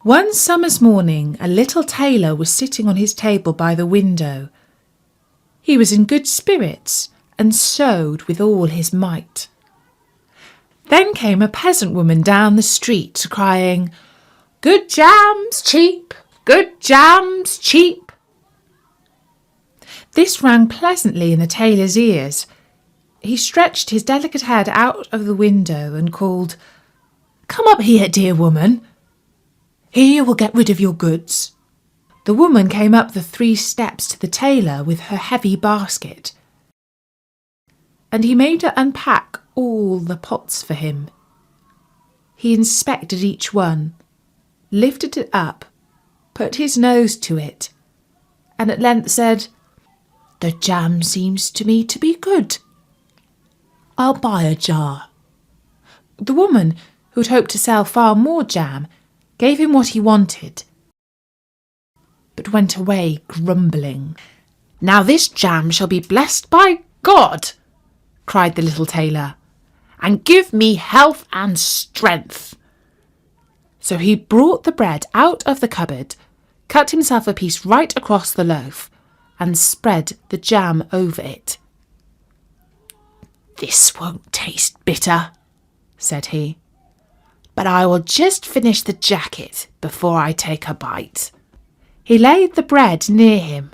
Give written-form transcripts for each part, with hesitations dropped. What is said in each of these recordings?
One summer's morning, a little tailor was sitting on his table by the window. He was in good spirits and sewed with all his might. Then came a peasant woman down the street crying, "Good jams, cheap! Good jams, cheap!" This rang pleasantly in the tailor's ears. He stretched his delicate head out of the window and called, "Come up here, dear woman. Here you will get rid of your goods." The woman came up the 3 steps to the tailor with her heavy basket, and he made her unpack all the pots for him. He inspected each one, lifted it up, put his nose to it, and at length said, "The jam seems to me to be good. I'll buy a jar." The woman, who'd hoped to sell far more jam, gave him what he wanted, but went away grumbling. "Now this jam shall be blessed by God," cried the little tailor, "and give me health and strength." So he brought the bread out of the cupboard, cut himself a piece right across the loaf, and spread the jam over it. "This won't taste bitter," said he, "but I will just finish the jacket before I take a bite." He laid the bread near him,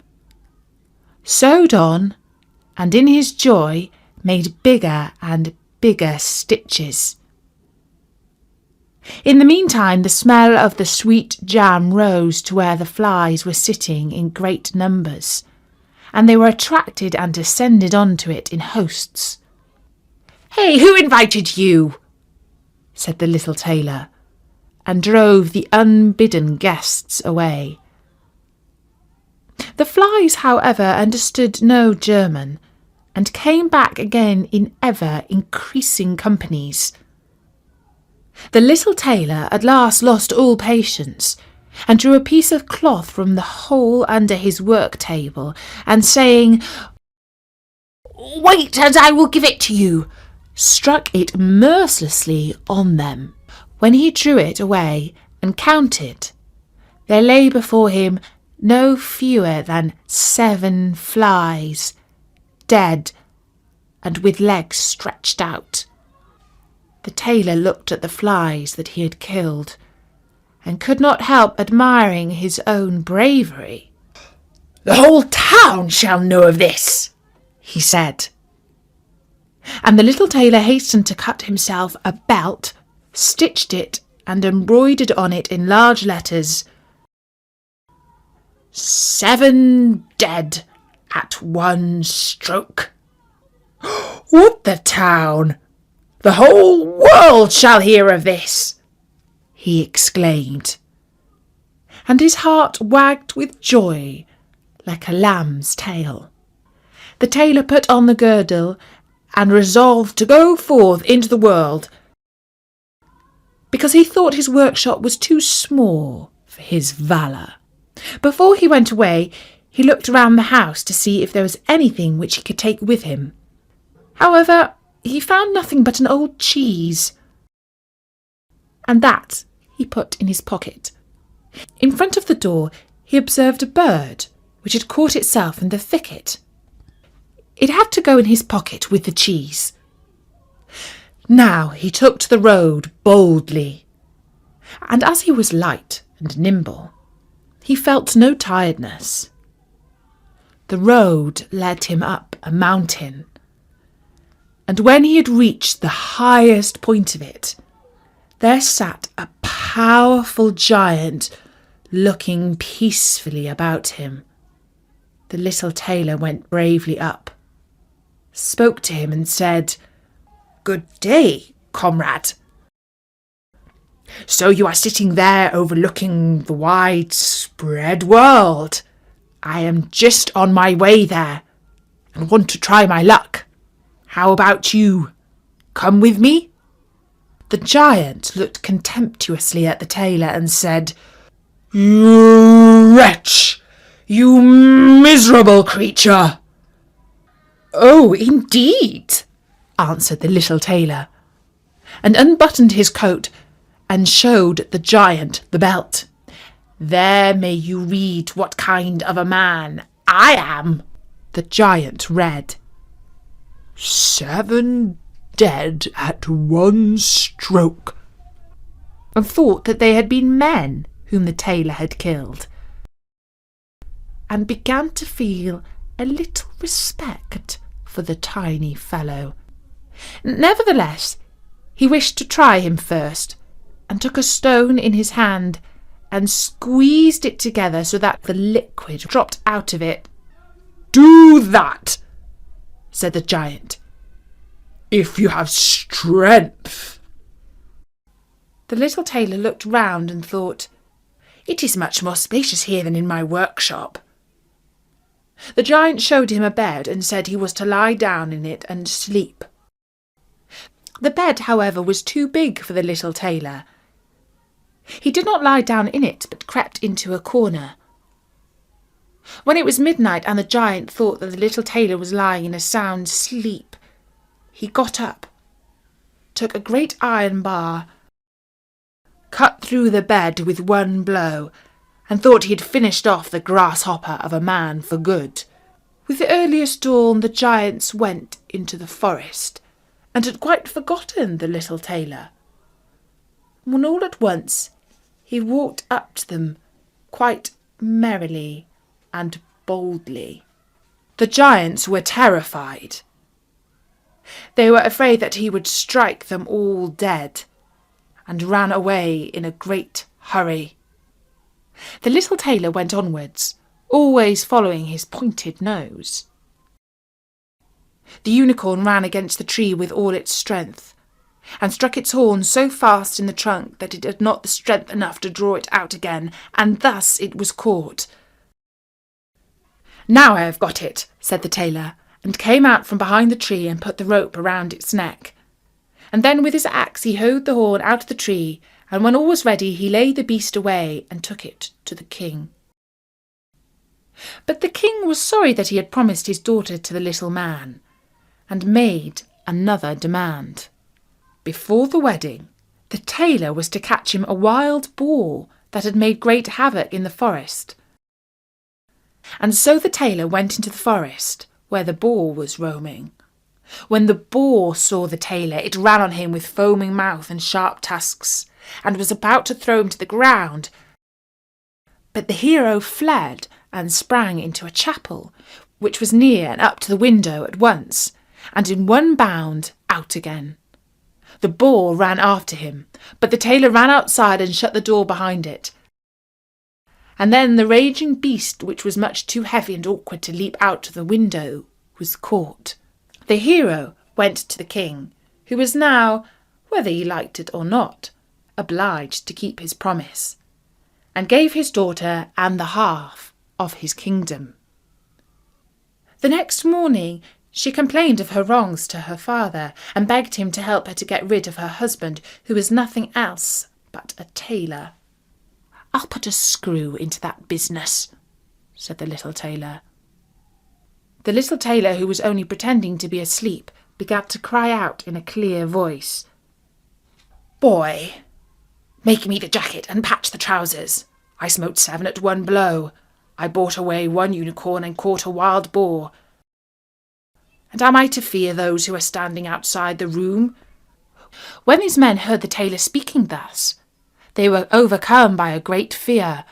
sewed on, and in his joy made bigger and bigger stitches. In the meantime, the smell of the sweet jam rose to where the flies were sitting in great numbers, and they were attracted and descended onto it in hosts. "Hey, who invited you?" said the little tailor, and drove the unbidden guests away. The flies, however, understood no German, and came back again in ever-increasing companies. The little tailor at last lost all patience, and drew a piece of cloth from the hole under his work-table, and saying, "Wait, and I will give it to you," struck it mercilessly on them. When he drew it away and counted, there lay before him no fewer than 7 flies, dead and with legs stretched out. The tailor looked at the flies that he had killed, and could not help admiring his own bravery. "The whole town shall know of this," he said. And the little tailor hastened to cut himself a belt, stitched it, and embroidered on it in large letters, "7 dead at 1 stroke." "What, the town? The whole world shall hear of this," he exclaimed, and his heart wagged with joy like a lamb's tail. The tailor put on the girdle and resolved to go forth into the world, because he thought his workshop was too small for his valour. Before he went away, he looked around the house to see if there was anything which he could take with him. However, he found nothing but an old cheese, and that he put in his pocket. In front of the door he observed a bird which had caught itself in the thicket. It had to go in his pocket with the cheese. Now he took to the road boldly, and as he was light and nimble, he felt no tiredness. The road led him up a mountain, and when he had reached the highest point of it, there sat a powerful giant looking peacefully about him. The little tailor went bravely up, spoke to him and said, "Good day, comrade. So you are sitting there overlooking the widespread world. I am just on my way there and want to try my luck. How about you? Come with me?" The giant looked contemptuously at the tailor and said, "You wretch! You miserable creature!" "Oh, indeed," answered the little tailor, and unbuttoned his coat and showed the giant the belt There may you read what kind of a man I am." The giant read, "7 dead at one stroke," and thought that they had been men whom the tailor had killed, and began to feel a little respect for the tiny fellow. Nevertheless, he wished to try him first, and took a stone in his hand and squeezed it together so that the liquid dropped out of it. "Do that," said the giant, "if you have strength." The little tailor looked round and thought, "It is much more spacious here than in my workshop." The giant showed him a bed and said he was to lie down in it and sleep. The bed, however, was too big for the little tailor. He did not lie down in it, but crept into a corner. When it was midnight and the giant thought that the little tailor was lying in a sound sleep, he got up, took a great iron bar, cut through the bed with one blow, and thought he had finished off the grasshopper of a man for good. With the earliest dawn the giants went into the forest, and had quite forgotten the little tailor, when all at once he walked up to them quite merrily and boldly. The giants were terrified. They were afraid that he would strike them all dead, and ran away in a great hurry. The little tailor went onwards, always following his pointed nose. The unicorn ran against the tree with all its strength, and struck its horn so fast in the trunk that it had not the strength enough to draw it out again, and thus it was caught. "Now I have got it," said the tailor, and came out from behind the tree and put the rope around its neck. And then with his axe he hoed the horn out of the tree, and when all was ready he laid the beast away and took it to the king. But the king was sorry that he had promised his daughter to the little man, and made another demand. Before the wedding, the tailor was to catch him a wild boar that had made great havoc in the forest. And so the tailor went into the forest, where the boar was roaming. When the boar saw the tailor, it ran on him with foaming mouth and sharp tusks, and was about to throw him to the ground. But the hero fled and sprang into a chapel, which was near, and up to the window at once, and in one bound out again. The boar ran after him, but the tailor ran outside and shut the door behind it. And then the raging beast, which was much too heavy and awkward to leap out of the window, was caught. The hero went to the king, who was now, whether he liked it or not, obliged to keep his promise, and gave his daughter and the half of his kingdom. The next morning she complained of her wrongs to her father, and begged him to help her to get rid of her husband, who was nothing else but a tailor. "I'll put a screw into that business," said the little tailor. The little tailor, who was only pretending to be asleep, began to cry out in a clear voice, "Boy, make me the jacket and patch the trousers. I smote 7 at one blow. I bought away 1 unicorn and caught a wild boar. And am I to fear those who are standing outside the room?" When these men heard the tailor speaking thus, they were overcome by a great fear,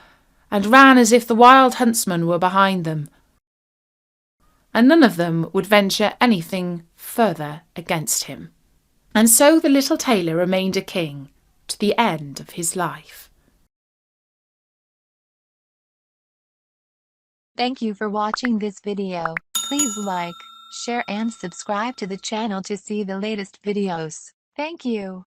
and ran as if the wild huntsman were behind them, and none of them would venture anything further against him. And so the little tailor remained a king to the end of his life. Thank you for watching this video. Please like, share and subscribe to the channel to see the latest videos. Thank you.